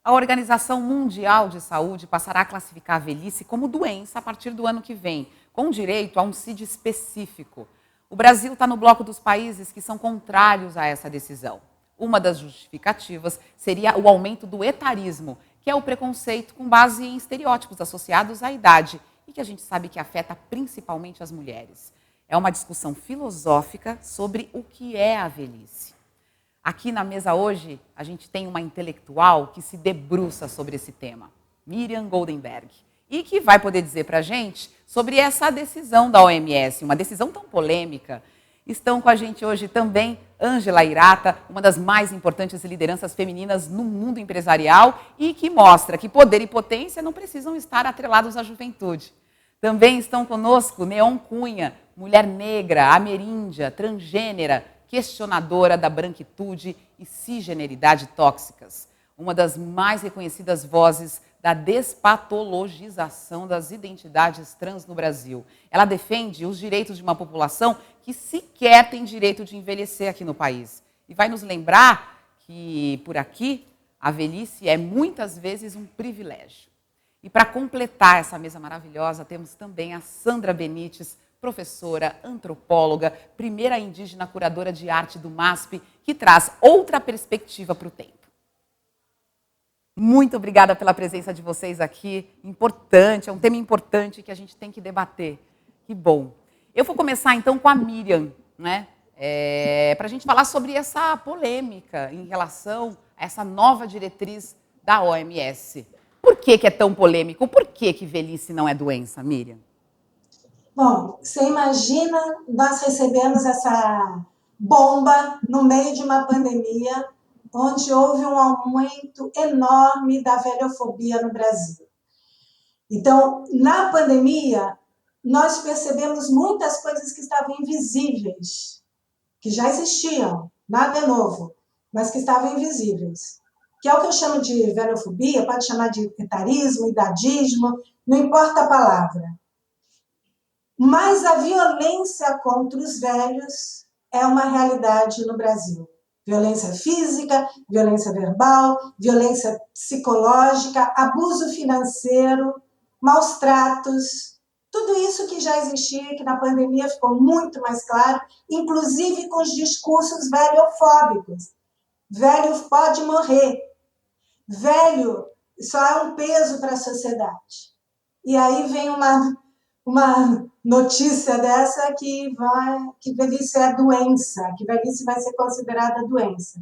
A Organização Mundial de Saúde passará a classificar a velhice como doença a partir do ano que vem, com direito a um CID específico. O Brasil está no bloco dos países que são contrários a essa decisão. Uma das justificativas seria o aumento do etarismo, que é o preconceito com base em estereótipos associados à idade e que a gente sabe que afeta principalmente as mulheres. É uma discussão filosófica sobre o que é a velhice. Aqui na mesa hoje, a gente tem uma intelectual que se debruça sobre esse tema, Miriam Goldenberg, e que vai poder dizer para a gente sobre essa decisão da OMS, uma decisão tão polêmica. Estão com a gente hoje também Ângela Hirata, uma das mais importantes lideranças femininas no mundo empresarial e que mostra que poder e potência não precisam estar atrelados à juventude. Também estão conosco Neon Cunha, mulher negra, ameríndia, transgênera, questionadora da branquitude e cisgeneridade tóxicas, uma das mais reconhecidas vozes da despatologização das identidades trans no Brasil. Ela defende os direitos de uma população que sequer tem direito de envelhecer aqui no país. E vai nos lembrar que, por aqui, a velhice é muitas vezes um privilégio. E para completar essa mesa maravilhosa, temos também a Sandra Benites, professora, antropóloga, primeira indígena curadora de arte do MASP, que traz outra perspectiva para o tempo. Muito obrigada pela presença de vocês aqui. Importante, é um tema importante que a gente tem que debater. Que bom. Eu vou começar então com a Miriam, né? Para a gente falar sobre essa polêmica em relação a essa nova diretriz da OMS. Por que é tão polêmico? Por que velhice não é doença, Miriam? Bom, você imagina nós recebemos essa bomba no meio de uma pandemia, onde houve um aumento enorme da velhofobia no Brasil. Então, na pandemia, nós percebemos muitas coisas que estavam invisíveis, que já existiam, nada é novo, mas que estavam invisíveis. Que é o que eu chamo de velhofobia, pode chamar de etarismo, idadismo, não importa a palavra. Mas a violência contra os velhos é uma realidade no Brasil. Violência física, violência verbal, violência psicológica, abuso financeiro, maus tratos, tudo isso que já existia, que na pandemia ficou muito mais claro, inclusive com os discursos velhofóbicos. Velho pode morrer. Velho só é um peso para a sociedade. E aí vem uma notícia dessa que velhice é doença, que velhice vai ser considerada doença.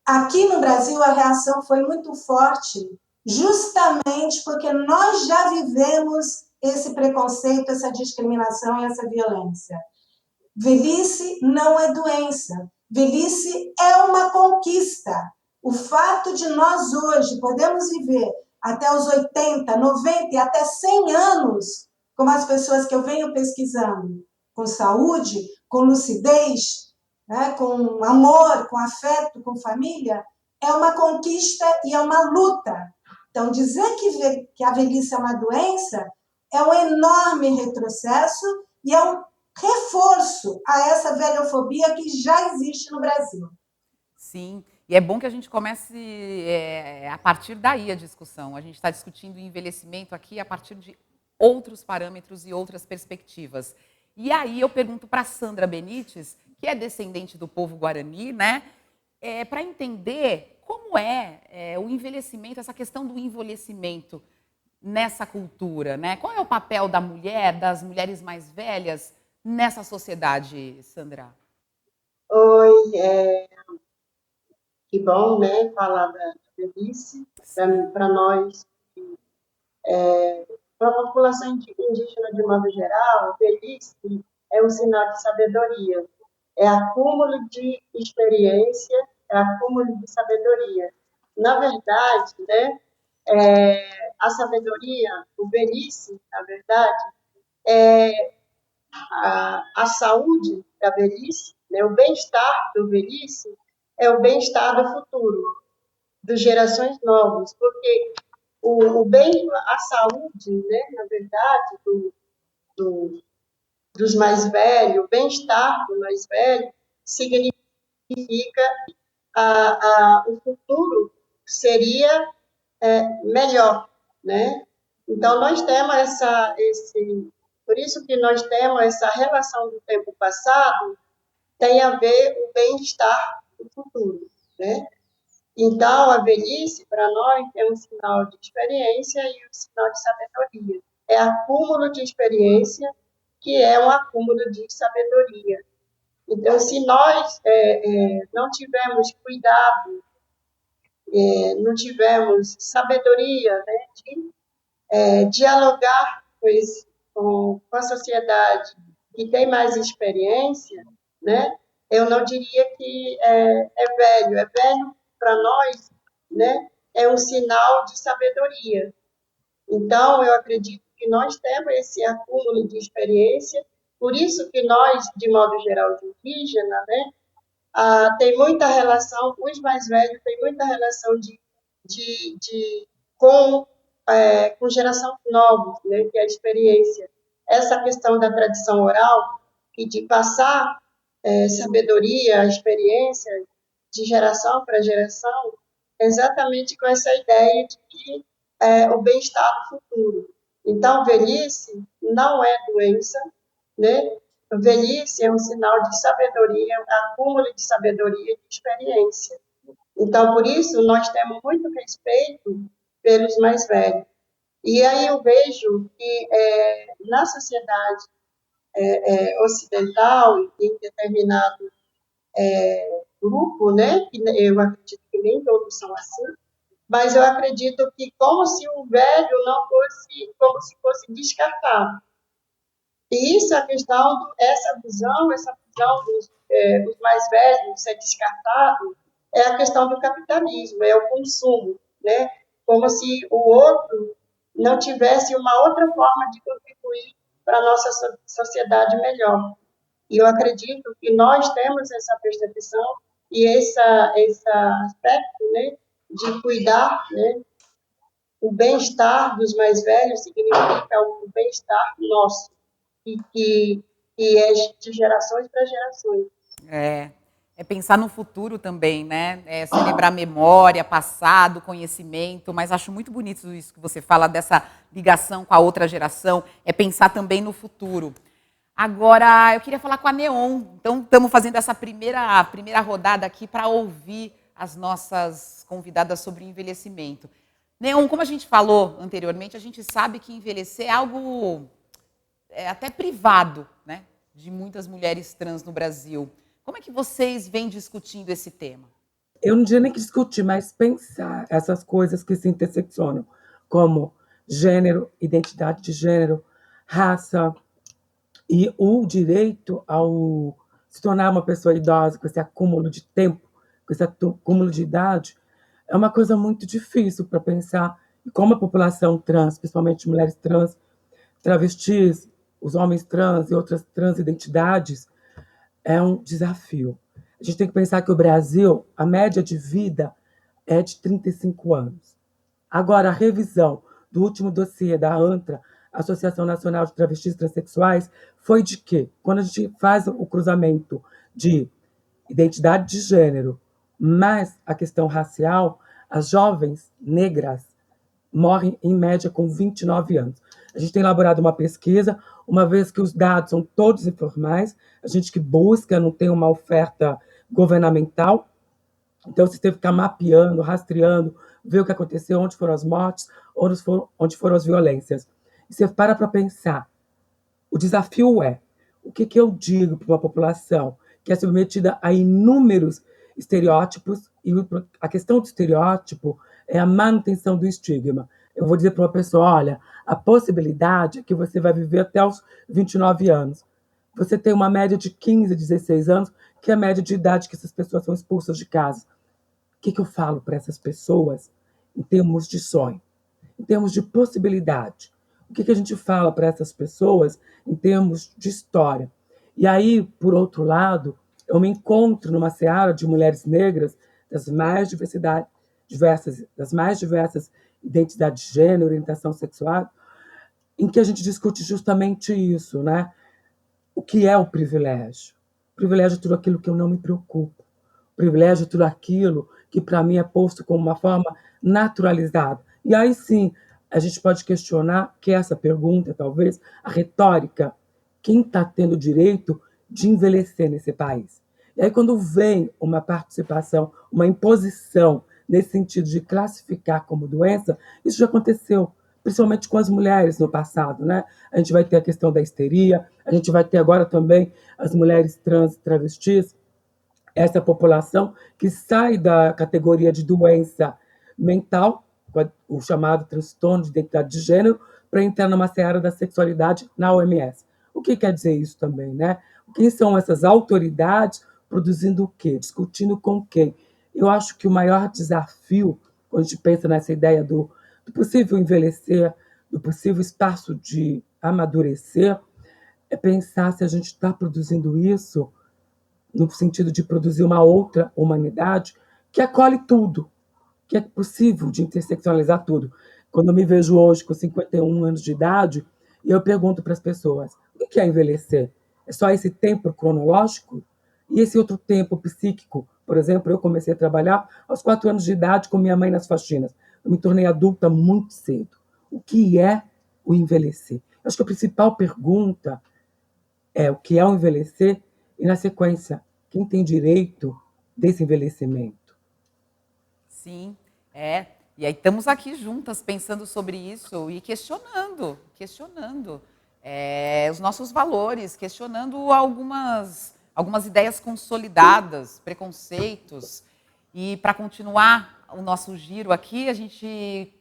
Aqui no Brasil a reação foi muito forte, justamente porque nós já vivemos esse preconceito, essa discriminação e essa violência. Velhice não é doença, velhice é uma conquista. O fato de nós hoje podemos viver até os 80, 90 e até 100 anos, como as pessoas que eu venho pesquisando, com saúde, com lucidez, né, com amor, com afeto, com família, é uma conquista e é uma luta. Então, dizer que a velhice é uma doença é um enorme retrocesso e é um reforço a essa velhofobia que já existe no Brasil. Sim, e é bom que a gente comece a partir daí a discussão. A gente está discutindo o envelhecimento aqui a partir de outros parâmetros e outras perspectivas. E aí eu pergunto para Sandra Benites, que é descendente do povo Guarani, né, para entender como o envelhecimento, essa questão do envelhecimento nessa cultura, né? Qual é o papel da mulher, das mulheres mais velhas nessa sociedade, Sandra? Oi, que bom, né, falar da velhice. Para nós, para a população indígena de modo geral, a velhice é um sinal de sabedoria, é acúmulo de experiência, é acúmulo de sabedoria. Na verdade, né, a sabedoria, o velhice, na verdade, é a saúde da velhice, né, o bem-estar do velhice, é o bem-estar do futuro, das gerações novas, porque a saúde, né, na verdade, dos mais velhos, o bem-estar do mais velho, significa o futuro seria melhor, né? Então, nós temos por isso que nós temos essa relação do tempo passado, tem a ver com o bem-estar do futuro, né? Então, a velhice, para nós, é um sinal de experiência e um sinal de sabedoria. É acúmulo de experiência que é um acúmulo de sabedoria. Então, se nós não tivermos cuidado, não tivermos sabedoria, né, de dialogar com a sociedade que tem mais experiência, né, eu não diria que é velho. É velho para nós, né, é um sinal de sabedoria. Então, eu acredito que nós temos esse acúmulo de experiência, por isso que nós, de modo geral, de indígena, né, tem muita relação, os mais velhos têm muita relação com, com geração nova, né, que é a experiência. Essa questão da tradição oral e de passar sabedoria, experiência de geração para geração, exatamente com essa ideia de que o bem-estar do futuro. Então, velhice não é doença, né? Velhice é um sinal de sabedoria, um acúmulo de sabedoria e de experiência. Então, por isso, nós temos muito respeito pelos mais velhos. E aí eu vejo que na sociedade ocidental, em determinado grupo, né, que eu acredito que nem todos são assim, mas eu acredito que como se o velho não fosse, como se fosse descartado. E isso é a questão, essa visão dos mais velhos ser descartado, é a questão do capitalismo, é o consumo, né? Como se o outro não tivesse uma outra forma de contribuir para a nossa sociedade melhor. E eu acredito que nós temos essa percepção e esse aspecto, né, de cuidar, né, o bem-estar dos mais velhos significa o bem-estar nosso, que é de gerações para gerações. É pensar no futuro também, né? É celebrar memória, passado, conhecimento, mas acho muito bonito isso que você fala dessa ligação com a outra geração, é pensar também no futuro. Agora, eu queria falar com a Neon. Então, estamos fazendo essa primeira rodada aqui para ouvir as nossas convidadas sobre o envelhecimento. Neon, como a gente falou anteriormente, a gente sabe que envelhecer é algo até privado, né, de muitas mulheres trans no Brasil. Como é que vocês vêm discutindo esse tema? Eu não diria nem que discutir, mas pensar essas coisas que se interseccionam, como gênero, identidade de gênero, raça, e o direito ao se tornar uma pessoa idosa, com esse acúmulo de tempo, com esse acúmulo de idade, é uma coisa muito difícil para pensar. E como a população trans, principalmente mulheres trans, travestis, os homens trans e outras transidentidades, é um desafio. A gente tem que pensar que o Brasil, a média de vida é de 35 anos. Agora, a revisão do último dossiê da ANTRA, Associação Nacional de Travestis e Transsexuais, foi de que, quando a gente faz o cruzamento de identidade de gênero mais a questão racial, as jovens negras morrem, em média, com 29 anos. A gente tem elaborado uma pesquisa, uma vez que os dados são todos informais, a gente que busca, não tem uma oferta governamental, então você teve que ficar mapeando, rastreando, ver o que aconteceu, onde foram as mortes, onde foram as violências. E você para pensar, o desafio é, o que eu digo para uma população que é submetida a inúmeros estereótipos, e a questão do estereótipo é a manutenção do estigma. Eu vou dizer para uma pessoa, olha, a possibilidade é que você vai viver até os 29 anos. Você tem uma média de 15, 16 anos, que é a média de idade que essas pessoas são expulsas de casa. O que eu falo para essas pessoas em termos de sonho, em termos de possibilidade? O que a gente fala para essas pessoas em termos de história? E aí, por outro lado, eu me encontro numa seara de mulheres negras das mais diversas identidades de gênero, orientação sexual, em que a gente discute justamente isso, né? O que é o privilégio? O privilégio é tudo aquilo que eu não me preocupo. privilégio, tudo aquilo que para mim é posto como uma forma naturalizada. E aí sim, a gente pode questionar que essa pergunta, talvez, a retórica, quem está tendo direito de envelhecer nesse país? E aí, quando vem uma participação, uma imposição nesse sentido de classificar como doença, isso já aconteceu, principalmente com as mulheres no passado, né? A gente vai ter a questão da histeria, a gente vai ter agora também as mulheres trans e travestis, essa população que sai da categoria de doença mental, o chamado transtorno de identidade de gênero, para entrar numa seara da sexualidade na OMS. O que quer dizer isso também, né? Quem são essas autoridades produzindo o quê? Discutindo com quem? Eu acho que o maior desafio, quando a gente pensa nessa ideia do possível envelhecer, do possível espaço de amadurecer, é pensar se a gente está produzindo isso no sentido de produzir uma outra humanidade que acolhe tudo, que é possível de interseccionalizar tudo. Quando eu me vejo hoje com 51 anos de idade, e eu pergunto para as pessoas, o que é envelhecer? É só esse tempo cronológico? E esse outro tempo psíquico? Por exemplo, eu comecei a trabalhar aos 4 anos de idade com minha mãe nas faxinas. Eu me tornei adulta muito cedo. O que é o envelhecer? Eu acho que a principal pergunta é o que é o envelhecer e, na sequência, quem tem direito desse envelhecimento. Sim, é. E aí estamos aqui juntas pensando sobre isso e questionando os nossos valores, questionando algumas ideias consolidadas, preconceitos. E para continuar o nosso giro aqui, a gente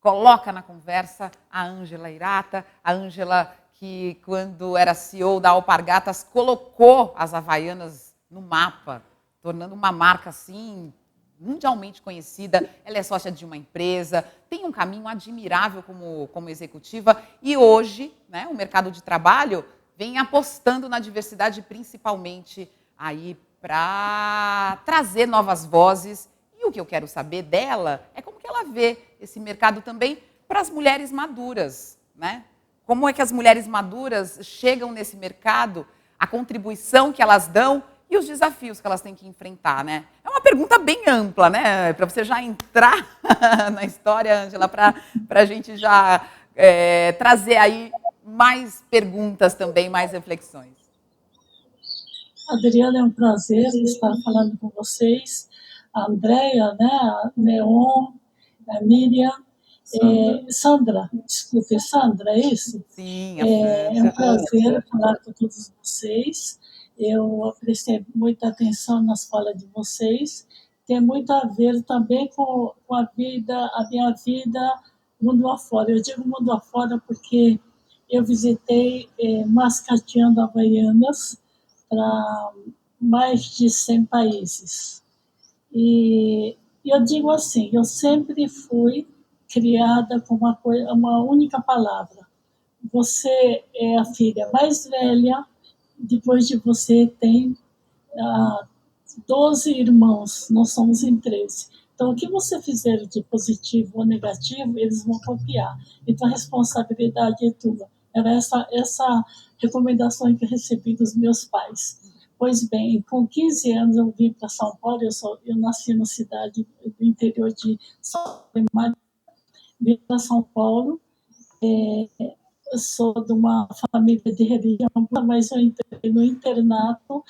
coloca na conversa a Ângela Hirata, a Ângela que, quando era CEO da Alpargatas, colocou as Havaianas no mapa, tornando uma marca assim mundialmente conhecida. Ela é sócia de uma empresa, tem um caminho admirável como executiva e hoje, né, o mercado de trabalho vem apostando na diversidade, principalmente aí para trazer novas vozes. E o que eu quero saber dela é como que ela vê esse mercado também para as mulheres maduras, né? Como é que as mulheres maduras chegam nesse mercado, a contribuição que elas dão e os desafios que elas têm que enfrentar, né? É uma pergunta bem ampla, né? Para você já entrar na história, Ângela, para a gente já trazer aí mais perguntas também, mais reflexões. Adriana, é um prazer estar falando com vocês. A Andréia, né? A Neon, a Miriam, Sandra, desculpe, Sandra, é isso? Sim, É um prazer falar com todos vocês. Eu prestei muita atenção nas falas de vocês. Tem muito a ver também com a minha vida mundo afora. Eu digo mundo afora porque eu visitei Mascateando Havaianas para mais de 100 países. E eu digo assim, eu sempre fui criada com uma única palavra. Você é a filha mais velha, depois de você tem 12 irmãos, nós somos em 13. Então, o que você fizer de positivo ou negativo, eles vão copiar. Então, a responsabilidade é tua. Era essa recomendação que eu recebi dos meus pais. Pois bem, com 15 anos eu vim para São Paulo, eu nasci na cidade do interior de São Paulo, vim para São Paulo, eu sou de uma família de religião, mas eu entrei no internato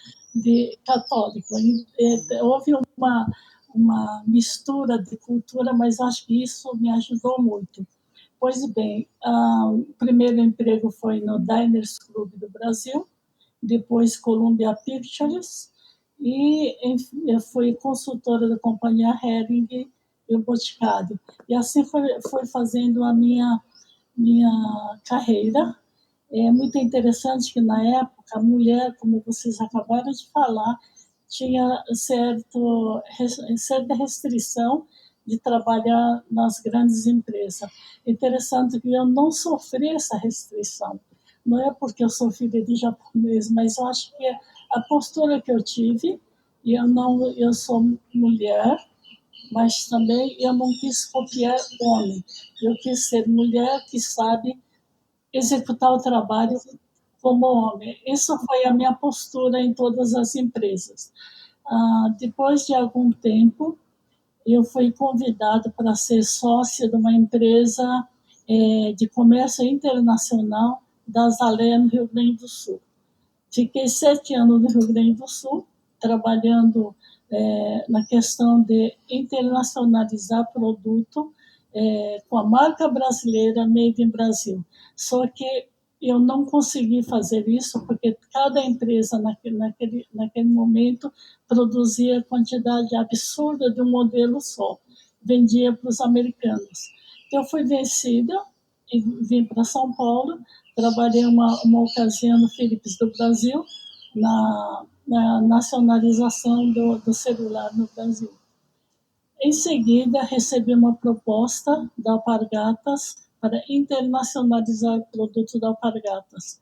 católico. Houve uma mistura de cultura, mas acho que isso me ajudou muito. Pois bem, o primeiro emprego foi no Diners Club do Brasil, depois Columbia Pictures, e eu fui consultora da companhia Hering e o Boticário. E assim foi fazendo a minha carreira. É muito interessante que, na época, a mulher, como vocês acabaram de falar, tinha certa restrição de trabalhar nas grandes empresas. Interessante que eu não sofri essa restrição. Não é porque eu sou filha de japonês, mas eu acho que a postura que eu tive, eu sou mulher, mas também eu não quis copiar homem. Eu quis ser mulher que sabe executar o trabalho como homem. Isso foi a minha postura em todas as empresas. Depois de algum tempo, eu fui convidada para ser sócia de uma empresa de comércio internacional da Azaleia, no Rio Grande do Sul. Fiquei 7 anos no Rio Grande do Sul, trabalhando na questão de internacionalizar produto com a marca brasileira Made in Brasil. Só que eu não consegui fazer isso porque cada empresa naquele momento produzia quantidade absurda de um modelo só, vendia para os americanos. Então, eu fui vencida e vim para São Paulo, trabalhei uma ocasião no Philips do Brasil, na nacionalização do celular no Brasil. Em seguida, recebi uma proposta da Alpargatas para internacionalizar o produto da Alpargatas.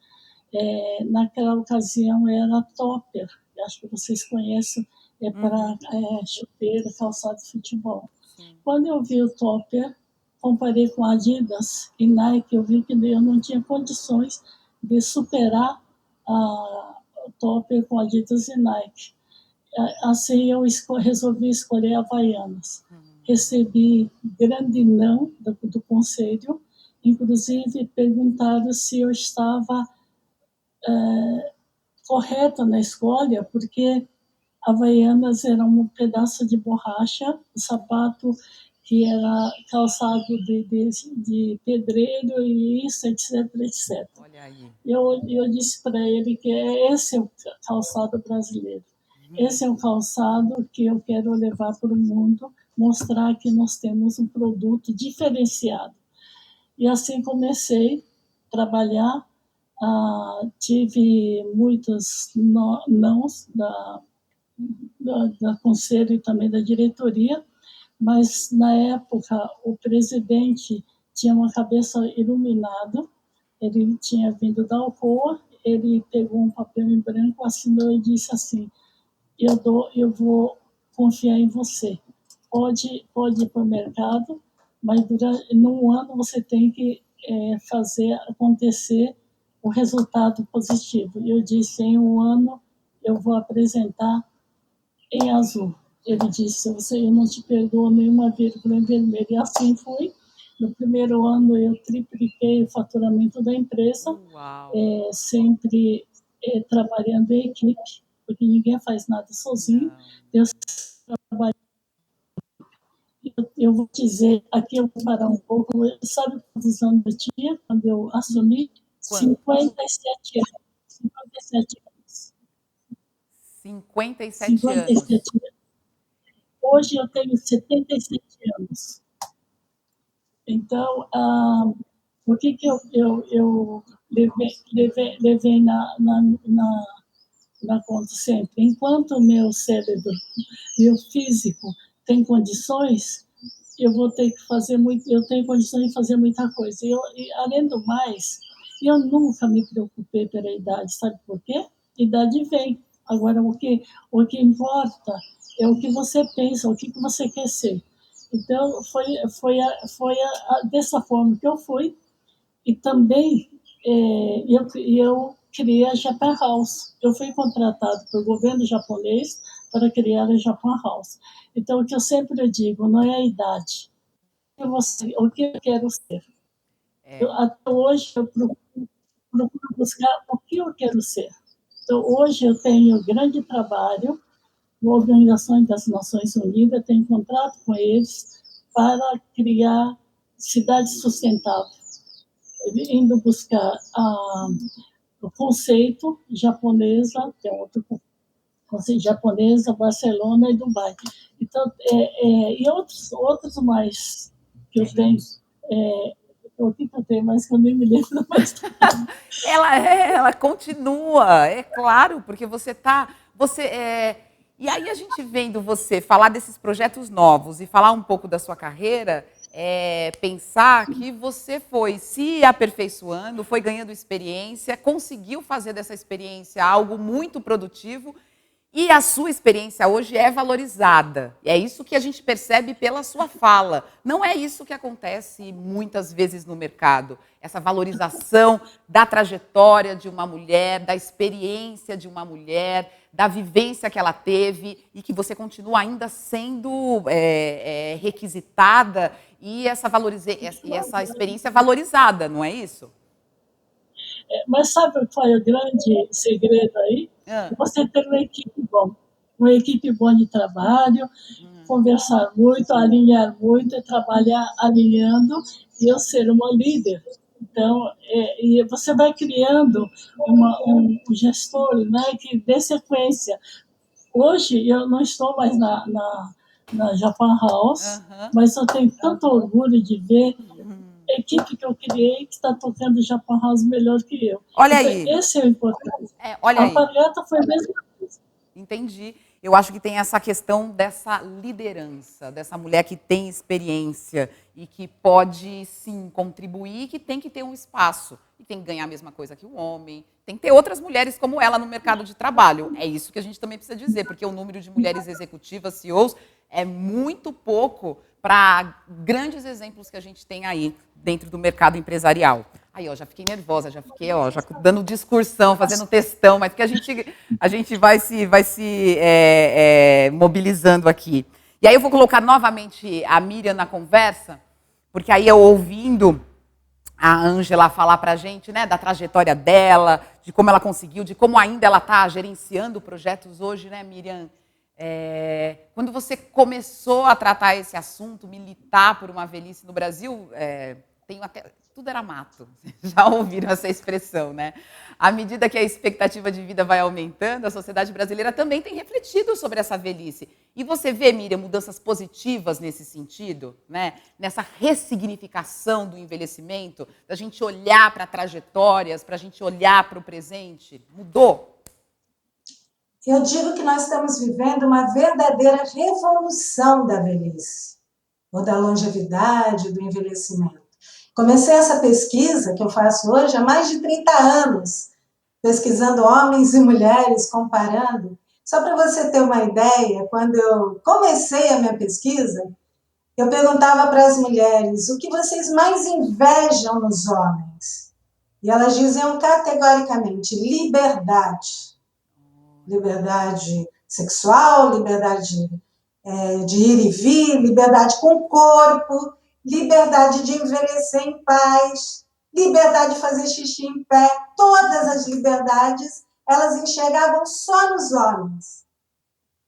Naquela ocasião era Topper, acho que vocês conhecem, para chuteira, calçado de futebol. Sim. Quando eu vi o Topper, comparei com Adidas e Nike, eu vi que eu não tinha condições de superar o Topper com Adidas e Nike. Assim, eu resolvi escolher Havaianas. Recebi grande não do conselho, inclusive perguntaram se eu estava correta na escolha, porque Havaianas era um pedaço de borracha, um sapato que era calçado de pedreiro e isso, etc, etc. Olha aí. Eu disse para ele que esse é o calçado brasileiro. Esse é o calçado que eu quero levar para o mundo, mostrar que nós temos um produto diferenciado. E assim comecei a trabalhar. Tive muitos nãos da conselho e também da diretoria, mas na época o presidente tinha uma cabeça iluminada, ele tinha vindo da Alcoa, ele pegou um papel em branco, assinou e disse assim: eu vou confiar em você. Pode ir para o mercado, mas num ano você tem que fazer acontecer o resultado positivo. E eu disse: em um ano eu vou apresentar em azul. Ele disse: eu não te perdoo nenhuma vírgula em vermelho. E assim foi. No primeiro ano eu tripliquei o faturamento da empresa, sempre trabalhando em equipe, porque ninguém faz nada sozinho. Eu vou dizer, aqui eu vou parar um pouco, sabe quantos anos eu tinha quando eu assumi? 57 anos. 57 anos. 57 anos. 57 anos. Hoje eu tenho 77 anos. Então, o que eu levei na conta sempre? Enquanto o meu cérebro, meu físico tem condições, eu vou ter que fazer muito, eu tenho condições de fazer muita coisa. E além do mais, eu nunca me preocupei pela idade, sabe por quê? Idade vem. Agora, o que importa é o que você pensa, o que você quer ser. Então, foi dessa forma que eu fui. E também eu criei a Japan House. Eu fui contratado pelo governo japonês para criar a Japan House. Então, o que eu sempre digo, não é a idade, o que eu quero ser. Até hoje, eu procuro buscar o que eu quero ser. Então, hoje eu tenho grande trabalho com organizações das Nações Unidas, tenho contrato com eles para criar cidades sustentáveis, indo buscar o conceito japonesa, que é outro conceito japonesa, Barcelona e Dubai. Então, e outros mais que eu tenho. O que eu tenho mais que eu nem me lembro mais. Ela continua, é claro, porque e aí a gente vendo você falar desses projetos novos e falar um pouco da sua carreira, pensar que você foi se aperfeiçoando, foi ganhando experiência, conseguiu fazer dessa experiência algo muito produtivo E a sua experiência hoje é valorizada. É isso que a gente percebe pela sua fala. Não é isso que acontece muitas vezes no mercado. Essa valorização da trajetória de uma mulher, da experiência de uma mulher, da vivência que ela teve e que você continua ainda sendo requisitada e essa experiência valorizada, não é isso? Mas sabe qual é o grande segredo aí? Ah, Você ter uma equipe boa de trabalho, conversar muito, alinhar muito, e trabalhar alinhando e eu ser uma líder. Então, e você vai criando um gestor, né, que dê sequência. Hoje eu não estou mais na Japan House, aham. mas eu tenho tanto orgulho de ver a equipe que eu criei que está tocando o Japan House melhor que eu. Olha Então, aí. esse é o importante. Olha A aí. Alpargata foi a mesma coisa. Entendi. Eu acho que tem essa questão dessa liderança, dessa mulher que tem experiência e que pode, sim, contribuir, que tem que ter um espaço. E tem que ganhar a mesma coisa que o homem. Tem que ter outras mulheres como ela no mercado de trabalho. É isso que a gente também precisa dizer, porque o número de mulheres executivas, CEOs, é muito pouco para grandes exemplos que a gente tem aí dentro do mercado empresarial. Aí, ó, já fiquei nervosa, já fiquei, ó, já dando discursão, fazendo textão, mas que a gente vai se mobilizando aqui. E aí eu vou colocar novamente a Miriam na conversa, porque aí eu ouvindo a Ângela falar para a gente, né, da trajetória dela, de como ela conseguiu, de como ainda ela está gerenciando projetos hoje, né, Miriam? Quando você começou a tratar esse assunto, militar por uma velhice no Brasil, tudo era mato. Já ouviram essa expressão, né? À medida que a expectativa de vida vai aumentando, a sociedade brasileira também tem refletido sobre essa velhice. E você vê, Miriam, mudanças positivas nesse sentido, né? Nessa ressignificação do envelhecimento, da gente olhar para trajetórias, para a gente olhar para o presente? Mudou? Eu digo que nós estamos vivendo uma verdadeira revolução da velhice, ou da longevidade, do envelhecimento. Comecei essa pesquisa que eu faço hoje há mais de 30 anos, pesquisando homens e mulheres, comparando. Só para você ter uma ideia, quando eu comecei a minha pesquisa, eu perguntava para as mulheres o que vocês mais invejam nos homens. E elas diziam categoricamente liberdade. Liberdade sexual, liberdade de ir e vir, liberdade com o corpo, liberdade de envelhecer em paz, liberdade de fazer xixi em pé. Todas as liberdades elas enxergavam só nos homens.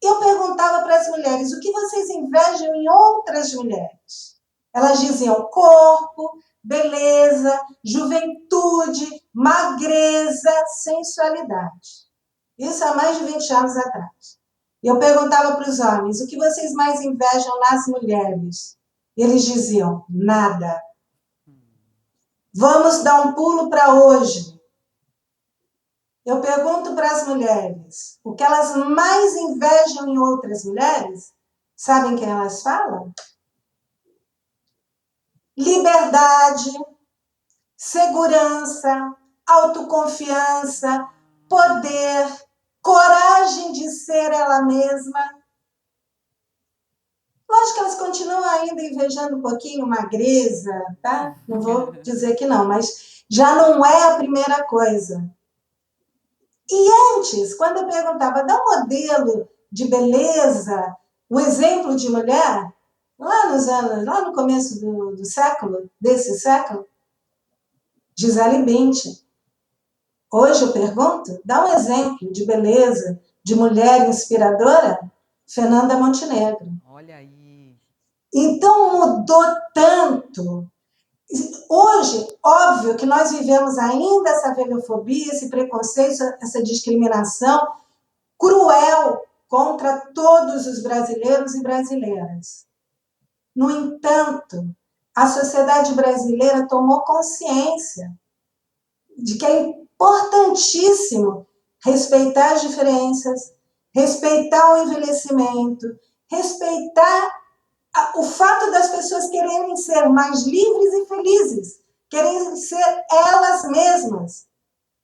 Eu perguntava para as mulheres, o que vocês invejam em outras mulheres? Elas diziam corpo, beleza, juventude, magreza, sensualidade. Isso há mais de 20 anos atrás. E eu perguntava para os homens, o que vocês mais invejam nas mulheres? E eles diziam, nada. Vamos dar um pulo para hoje. Eu pergunto para as mulheres, o que elas mais invejam em outras mulheres, sabem quem elas falam? Liberdade, segurança, autoconfiança, poder, coragem de ser ela mesma. Lógico que elas continuam ainda invejando um pouquinho magreza, tá? Não vou dizer que não, mas já não é a primeira coisa. E antes, quando eu perguntava, dá um modelo de beleza, um exemplo de mulher, lá no começo do século, desse século, Gisele Bündchen. Hoje eu pergunto, dá um exemplo de beleza, de mulher inspiradora, Fernanda Montenegro. Olha aí. Então mudou tanto. Hoje, óbvio que nós vivemos ainda essa velhofobia, esse preconceito, essa discriminação cruel contra todos os brasileiros e brasileiras. No entanto, a sociedade brasileira tomou consciência de que é importantíssimo respeitar as diferenças, respeitar o envelhecimento, respeitar o fato das pessoas quererem ser mais livres e felizes, quererem ser elas mesmas,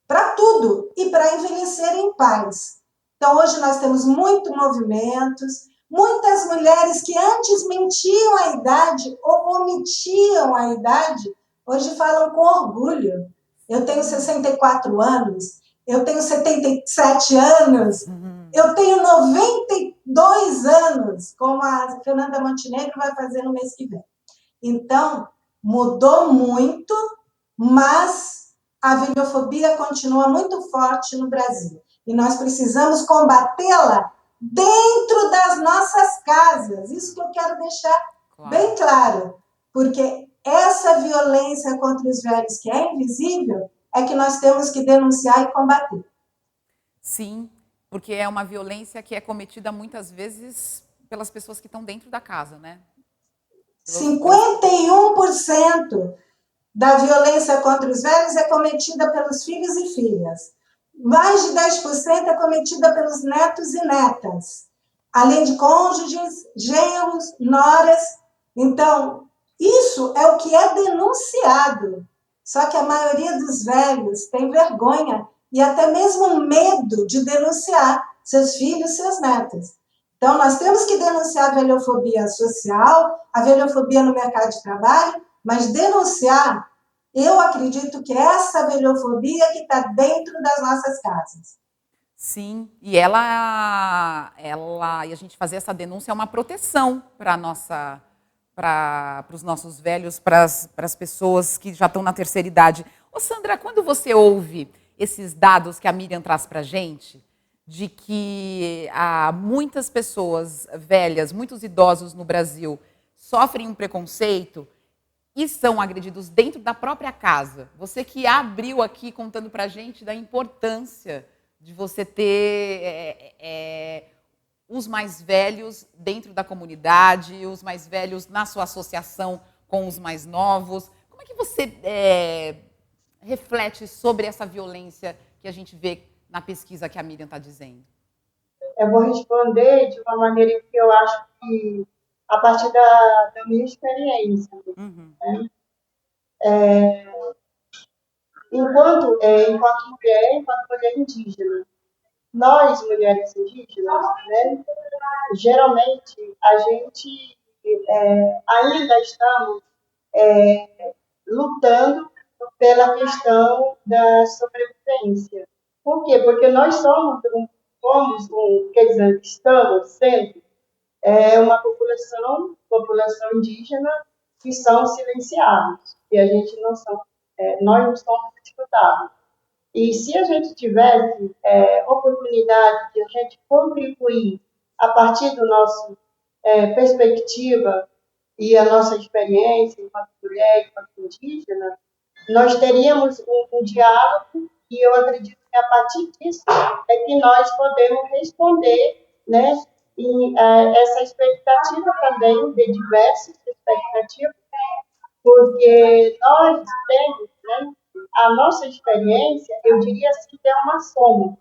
para tudo, e para envelhecer em paz. Então, hoje nós temos muitos movimentos, muitas mulheres que antes mentiam a idade ou omitiam a idade, hoje falam com orgulho. Eu tenho 64 anos, eu tenho 77 anos, eu tenho 92 anos, como a Fernanda Montenegro vai fazer no mês que vem. Então, mudou muito, mas a velhofobia continua muito forte no Brasil. E nós precisamos combatê-la dentro das nossas casas. Isso que eu quero deixar bem claro. Porque essa violência contra os velhos, que é invisível, é que nós temos que denunciar e combater. Sim, porque é uma violência que é cometida muitas vezes pelas pessoas que estão dentro da casa, né? 51% da violência contra os velhos é cometida pelos filhos e filhas. Mais de 10% é cometida pelos netos e netas, além de cônjuges, genros, noras. Então, isso é o que é denunciado. Só que a maioria dos velhos tem vergonha e até mesmo medo de denunciar seus filhos, seus netos. Então, nós temos que denunciar a velhofobia social, a velhofobia no mercado de trabalho, mas denunciar, eu acredito que é essa velhofobia que está dentro das nossas casas. Sim, e e a gente fazer essa denúncia é uma proteção para os nossos velhos, para as pessoas que já estão na terceira idade. Ô Sandra, quando você ouve esses dados que a Miriam traz para a gente, de que há muitas pessoas velhas, muitos idosos no Brasil sofrem um preconceito e são agredidos dentro da própria casa. Você que abriu aqui contando para a gente da importância de você ter os mais velhos dentro da comunidade, os mais velhos na sua associação com os mais novos. Como é que você reflete sobre essa violência que a gente vê na pesquisa que a Miriam está dizendo? Eu vou responder de uma maneira que eu acho que, a partir da minha experiência. Uhum. Né? Enquanto mulher indígena, nós, mulheres indígenas, né, geralmente a gente ainda estamos lutando pela questão da sobrevivência. Por quê? Porque nós quer dizer, estamos sendo uma população indígena que são silenciados, e a gente nós não somos escutados. E se a gente tivesse oportunidade de a gente contribuir a partir do nosso perspectiva e a nossa experiência enquanto mulher, enquanto indígena, nós teríamos um diálogo e eu acredito que a partir disso é que nós podemos responder, né, e essa expectativa também, de diversas expectativas, porque nós temos, né, a nossa experiência, eu diria assim, que é uma soma,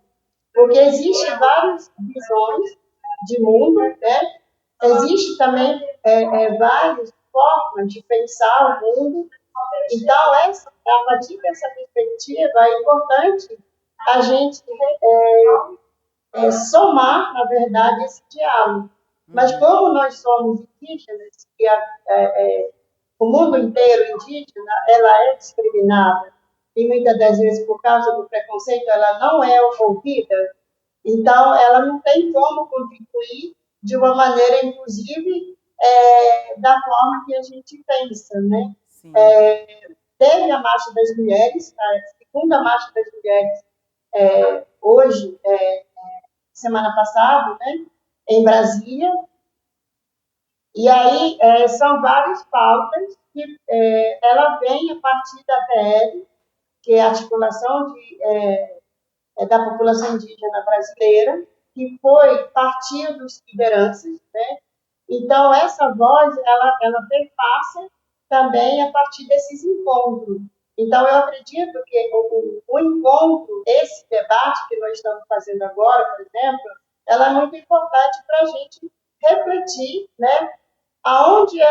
porque existem várias visões de mundo, né? Existe também várias formas de pensar o mundo. Então, a partir dessa perspectiva, é importante a gente somar, na verdade, esse diálogo. Mas como nós somos indígenas, e o mundo inteiro indígena, ela é discriminada, e muitas das vezes, por causa do preconceito, ela não é ouvida, então ela não tem como contribuir de uma maneira, inclusive, da forma que a gente pensa, né? Teve a Marcha das Mulheres, a segunda Marcha das Mulheres, hoje, semana passada, né, em Brasília, e aí são várias pautas que ela vem a partir da PL, que é a Articulação da População Indígena Brasileira, que foi partir dos lideranças, né? Então, essa voz, ela perpassa também a partir desses encontros. Então, eu acredito que o encontro, esse debate que nós estamos fazendo agora, por exemplo, ela é muito importante para a gente refletir, né? Onde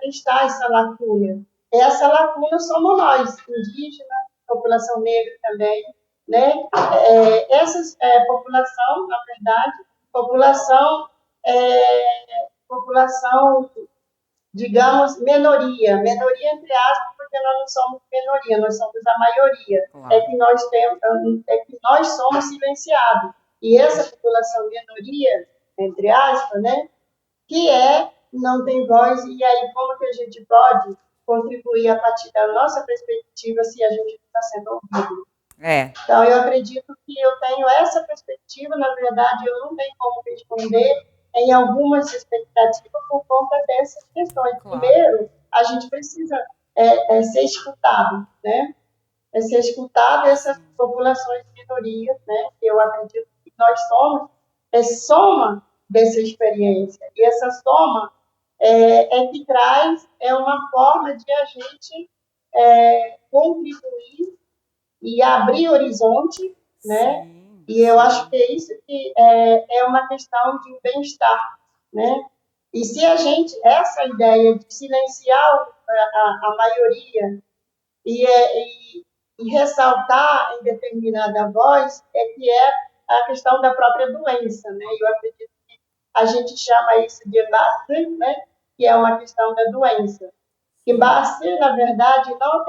está essa lacuna? Essa lacuna somos nós, indígenas, população negra também, né? População, na verdade, população, digamos, minoria entre aspas, porque nós não somos minoria, nós somos a maioria, Claro. é que nós somos silenciados. E essa população minoria, entre aspas, né, não tem voz, e aí como que a gente pode contribuir a partir da nossa perspectiva se a gente não está sendo ouvido? Então, eu acredito que eu tenho essa perspectiva, na verdade, eu não tenho como responder em algumas expectativas por conta dessas questões. Claro. Primeiro, a gente precisa ser escutado, né? Ser escutado essas populações de minorias, né? Eu acredito que nós somos soma dessa experiência. E essa soma que traz uma forma de a gente contribuir e abrir horizonte, né? Sim, E eu acho que é isso que é uma questão de bem-estar, né? E se a gente, essa ideia de silenciar a maioria e ressaltar em determinada voz, que é a questão da própria doença, né? Eu acredito que a gente chama isso de base, né? Que é uma questão da doença. Que base, na verdade, não,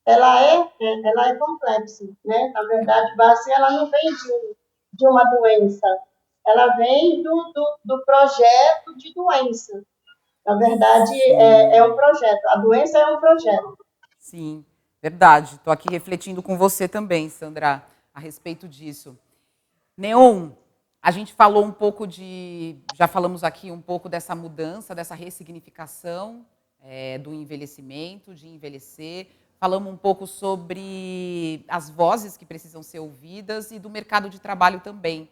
ela é complexa, né? Na verdade, base, ela não vem de uma doença, ela vem do projeto de doença. Na verdade, é um projeto. A doença é um projeto. Sim, verdade. Estou aqui refletindo com você também, Sandra, a respeito disso. Neon, a gente falou um pouco já falamos aqui um pouco dessa mudança, dessa ressignificação do envelhecimento, de envelhecer. Falamos um pouco sobre as vozes que precisam ser ouvidas e do mercado de trabalho também.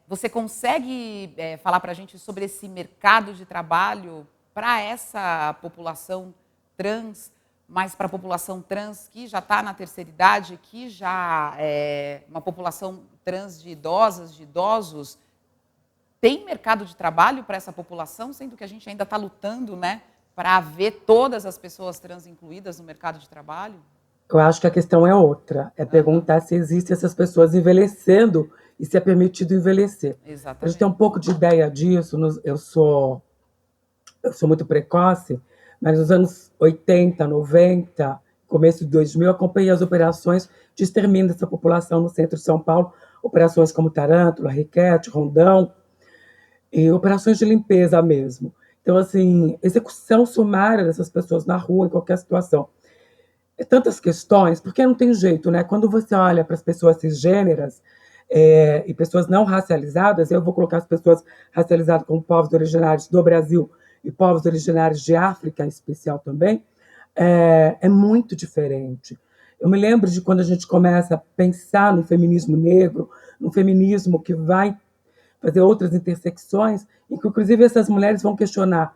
Você consegue falar para a gente sobre esse mercado de trabalho para essa população trans, mas para a população trans que já está na terceira idade, que já é uma população trans de idosas, de idosos? Tem mercado de trabalho para essa população, sendo que a gente ainda está lutando, né, para ver todas as pessoas trans incluídas no mercado de trabalho? Eu acho que a questão é outra, é perguntar se existem essas pessoas envelhecendo e se é permitido envelhecer. Exatamente. A gente tem um pouco de ideia disso, eu sou muito precoce, mas nos anos 80, 90, começo de 2000, acompanhei as operações de extermínio dessa população no centro de São Paulo, operações como Tarântula, Riquete, Rondão, e operações de limpeza mesmo. Então, assim, execução sumária dessas pessoas na rua, em qualquer situação. Tantas questões, porque não tem jeito, né? Quando você olha para as pessoas cisgêneras e pessoas não racializadas, eu vou colocar as pessoas racializadas como povos originários do Brasil e povos originários de África, em especial também, é muito diferente. Eu me lembro de quando a gente começa a pensar no feminismo negro, no feminismo que vai fazer outras intersecções, e que, inclusive, essas mulheres vão questionar,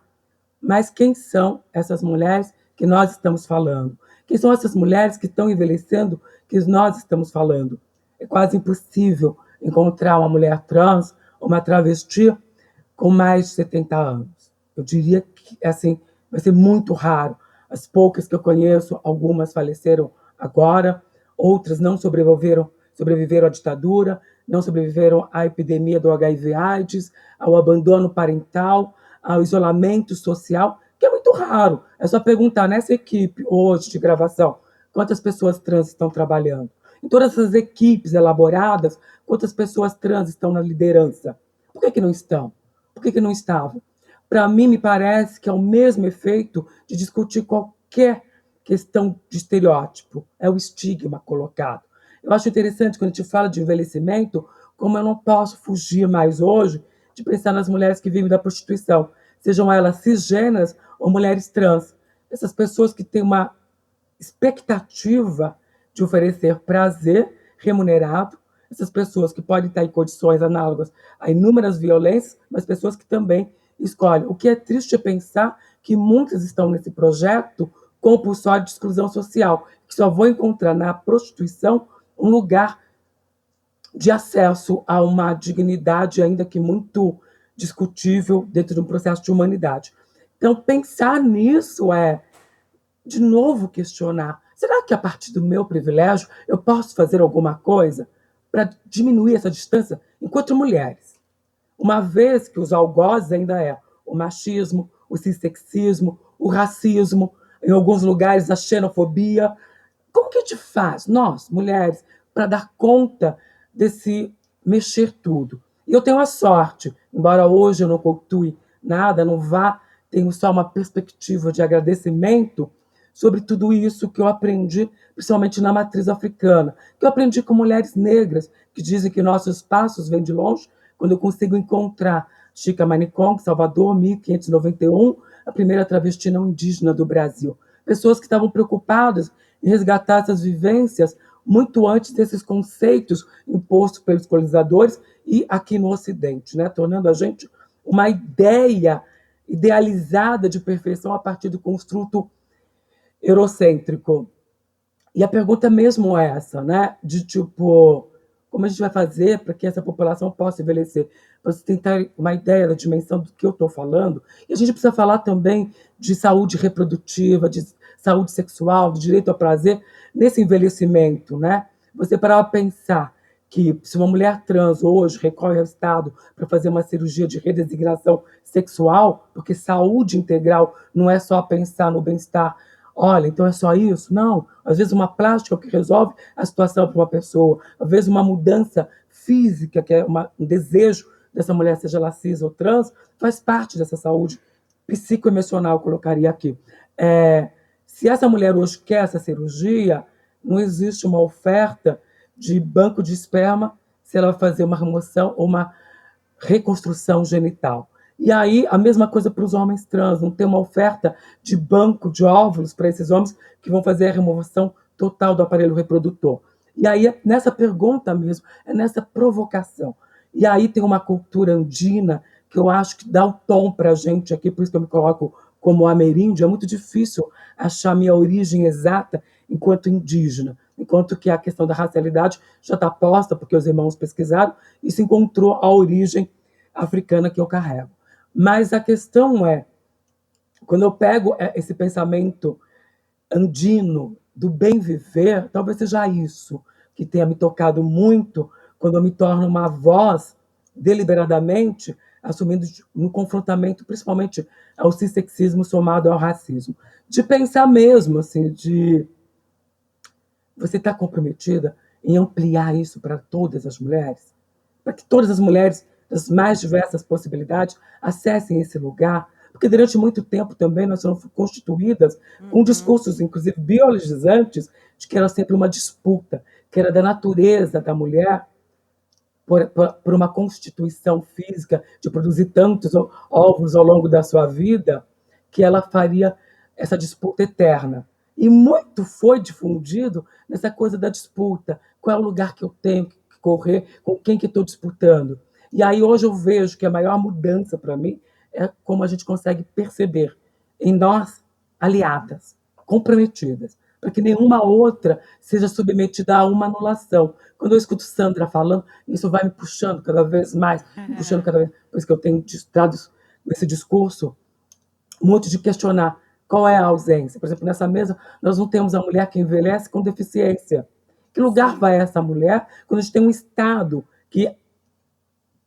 mas quem são essas mulheres que nós estamos falando? Quem são essas mulheres que estão envelhecendo que nós estamos falando? É quase impossível encontrar uma mulher trans ou uma travesti com mais de 70 anos. Eu diria que assim, vai ser muito raro. As poucas que eu conheço, algumas faleceram agora, outras não sobreviveram à ditadura, não sobreviveram à epidemia do HIV/AIDS, ao abandono parental, ao isolamento social, que é muito raro. É só perguntar nessa equipe hoje de gravação quantas pessoas trans estão trabalhando. Em todas essas equipes elaboradas, quantas pessoas trans estão na liderança? Por que não estão? Por que não estavam? Para mim, me parece que é o mesmo efeito de discutir qualquer questão de estereótipo. É o estigma colocado. Eu acho interessante quando a gente fala de envelhecimento, como eu não posso fugir mais hoje de pensar nas mulheres que vivem da prostituição, sejam elas cisgêneras ou mulheres trans. Essas pessoas que têm uma expectativa de oferecer prazer remunerado, essas pessoas que podem estar em condições análogas a inúmeras violências, mas pessoas que também escolhem. O que é triste é pensar que muitas estão nesse projeto compulsório de exclusão social, que só vão encontrar na prostituição um lugar de acesso a uma dignidade ainda que muito discutível dentro de um processo de humanidade. Então, pensar nisso é, de novo, questionar será que a partir do meu privilégio eu posso fazer alguma coisa para diminuir essa distância enquanto mulheres? Uma vez que os algozes ainda é o machismo, o cissexismo, o racismo, em alguns lugares a xenofobia. Como que a gente faz, nós, mulheres, para dar conta desse mexer tudo? E eu tenho a sorte, embora hoje eu não cultue nada, não vá, tenho só uma perspectiva de agradecimento sobre tudo isso que eu aprendi, principalmente na matriz africana, que eu aprendi com mulheres negras, que dizem que nossos passos vêm de longe, quando eu consigo encontrar Chica Manicom, Salvador, 1591, a primeira travesti não indígena do Brasil. Pessoas que estavam preocupadas em resgatar essas vivências muito antes desses conceitos impostos pelos colonizadores e aqui no Ocidente, né? Tornando a gente uma ideia idealizada de perfeição a partir do construto eurocêntrico. E a pergunta mesmo é essa, né? De tipo, como a gente vai fazer para que essa população possa envelhecer? Para você tentar uma ideia da dimensão do que eu estou falando. E a gente precisa falar também de saúde reprodutiva, de saúde sexual, de direito ao prazer, nesse envelhecimento, né? Você parar a pensar que se uma mulher trans hoje recorre ao Estado para fazer uma cirurgia de redesignação sexual, porque saúde integral não é só pensar no bem-estar. Olha, então é só isso? Não. Às vezes uma plástica é o que resolve a situação para uma pessoa. Às vezes uma mudança física, que é um desejo dessa mulher, seja ela cis ou trans, faz parte dessa saúde psicoemocional, eu colocaria aqui. Se essa mulher hoje quer essa cirurgia, não existe uma oferta de banco de esperma se ela vai fazer uma remoção ou uma reconstrução genital. E aí, a mesma coisa para os homens trans, não tem uma oferta de banco de óvulos para esses homens que vão fazer a remoção total do aparelho reprodutor. E aí, nessa pergunta mesmo, é nessa provocação. E aí tem uma cultura andina que eu acho que dá o tom para a gente aqui, por isso que eu me coloco como ameríndio. É muito difícil achar minha origem exata enquanto indígena, enquanto que a questão da racialidade já está posta, porque os irmãos pesquisaram, e se encontrou a origem africana que eu carrego. Mas a questão é, quando eu pego esse pensamento andino do bem viver, talvez seja isso que tenha me tocado muito quando eu me torno uma voz deliberadamente assumindo no confrontamento, principalmente ao cissexismo somado ao racismo. De pensar mesmo, assim, de você está comprometida em ampliar isso para todas as mulheres? Para que todas as mulheres das mais diversas possibilidades acessem esse lugar? Porque durante muito tempo também nós fomos constituídas com discursos, inclusive biologizantes, de que era sempre uma disputa, que era da natureza da mulher por uma constituição física de produzir tantos ovos ao longo da sua vida, que ela faria essa disputa eterna. E muito foi difundido nessa coisa da disputa. Qual é o lugar que eu tenho que correr, com quem que estou disputando? E aí hoje eu vejo que a maior mudança para mim é como a gente consegue perceber em nós aliadas, comprometidas, para que nenhuma outra seja submetida a uma anulação. Quando eu escuto Sandra falando, isso vai me puxando cada vez mais, me puxando cada vez, por isso que eu tenho dado nesse discurso muito de questionar qual é a ausência. Por exemplo, nessa mesa, nós não temos a mulher que envelhece com deficiência. Que lugar vai essa mulher quando a gente tem um Estado que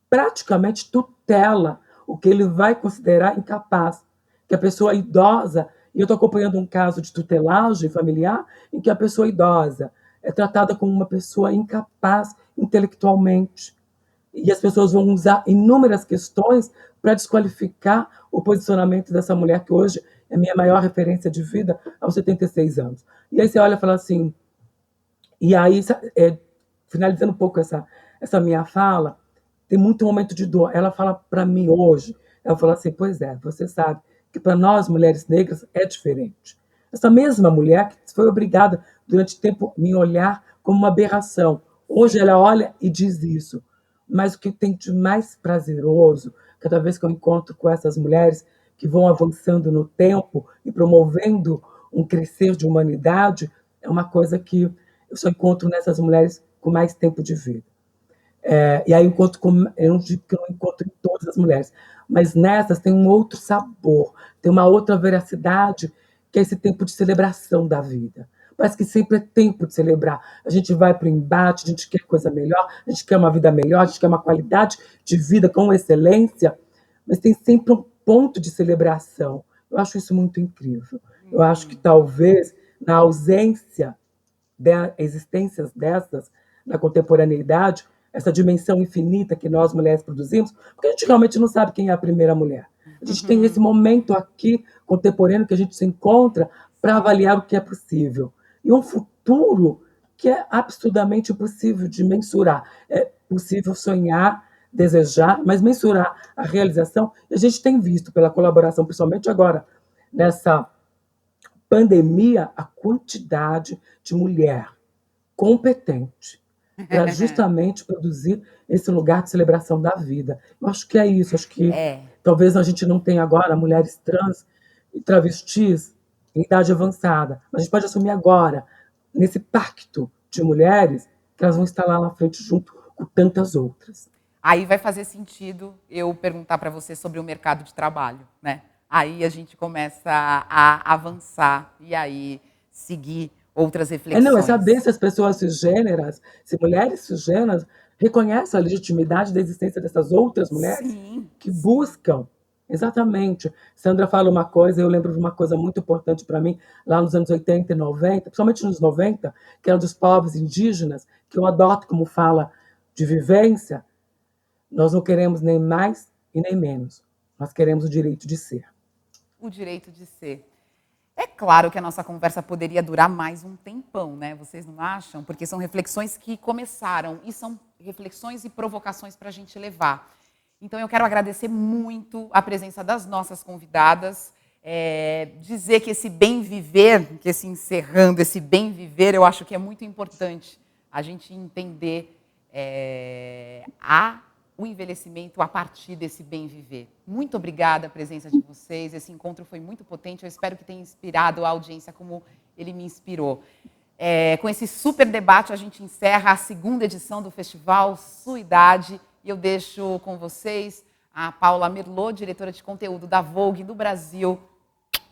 praticamente tutela o que ele vai considerar incapaz? Que a pessoa idosa, e eu estou acompanhando um caso de tutelagem familiar, em que a pessoa idosa é tratada como uma pessoa incapaz intelectualmente. E as pessoas vão usar inúmeras questões para desqualificar o posicionamento dessa mulher, que hoje é minha maior referência de vida, aos 76 anos. E aí você olha e fala assim, e aí, finalizando um pouco essa minha fala, tem muito momento de dor. Ela fala para mim hoje, ela fala assim, pois é, você sabe que para nós, mulheres negras, é diferente. Essa mesma mulher que foi obrigada, durante tempo, a me olhar como uma aberração. Hoje ela olha e diz isso. Mas o que tem de mais prazeroso, cada vez que eu encontro com essas mulheres que vão avançando no tempo e promovendo um crescer de humanidade, é uma coisa que eu só encontro nessas mulheres com mais tempo de vida. E aí eu não digo que eu não encontro em todas as mulheres, mas nessas tem um outro sabor, tem uma outra veracidade, que é esse tempo de celebração da vida. parece que sempre é tempo de celebrar. A gente vai para o embate, a gente quer coisa melhor, a gente quer uma vida melhor, a gente quer uma qualidade de vida com excelência, mas tem sempre um ponto de celebração. Eu acho isso muito incrível. Eu acho que talvez, na ausência de existências dessas, na contemporaneidade, essa dimensão infinita que nós mulheres produzimos, porque a gente realmente não sabe quem é a primeira mulher. A gente tem esse momento aqui, contemporâneo, que a gente se encontra para avaliar o que é possível. E um futuro que é absurdamente impossível de mensurar. É possível sonhar, desejar, mas mensurar a realização. E a gente tem visto, pela colaboração, principalmente agora, nessa pandemia, a quantidade de mulher competente para justamente produzir esse lugar de celebração da vida. Eu acho que é isso, acho que É. talvez a gente não tenha agora mulheres trans e travestis em idade avançada, mas a gente pode assumir agora, nesse pacto de mulheres, que elas vão estar lá na frente junto com tantas outras. Aí vai fazer sentido eu perguntar para você sobre o mercado de trabalho, né? Aí a gente começa a avançar e aí seguir outras Não, é saber reflexões. se as pessoas cisgêneras, se mulheres cisgêneras reconhecem a legitimidade da existência dessas outras mulheres Sim, que sim. buscam. Exatamente. Sandra fala uma coisa, eu lembro de uma coisa muito importante para mim, lá nos anos 80 e 90, principalmente nos 90, que era dos povos indígenas, que eu adoto como fala de vivência. Nós não queremos nem mais e nem menos. Nós queremos o direito de ser. O direito de ser. É claro que a nossa conversa poderia durar mais um tempão, né? Vocês não acham? Porque são reflexões que começaram e são reflexões e provocações para a gente levar. Então eu quero agradecer muito a presença das nossas convidadas, dizer que esse bem viver, que esse encerrando, esse bem viver, eu acho que é muito importante a gente entender o envelhecimento a partir desse bem viver. Muito obrigada a presença de vocês. Esse encontro foi muito potente. Eu espero que tenha inspirado a audiência como ele me inspirou. Com esse super debate, a gente encerra a segunda edição do Festival Sua Idade. E eu deixo com vocês a Paula Merlot, diretora de conteúdo da Vogue do Brasil,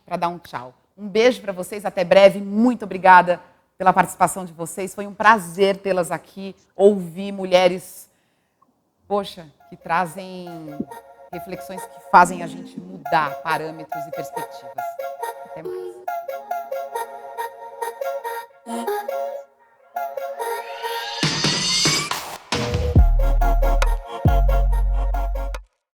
para dar um tchau. Um beijo para vocês, até breve. Muito obrigada pela participação de vocês. Foi um prazer tê-las aqui, ouvir mulheres, poxa, que trazem reflexões que fazem a gente mudar parâmetros e perspectivas. Até mais.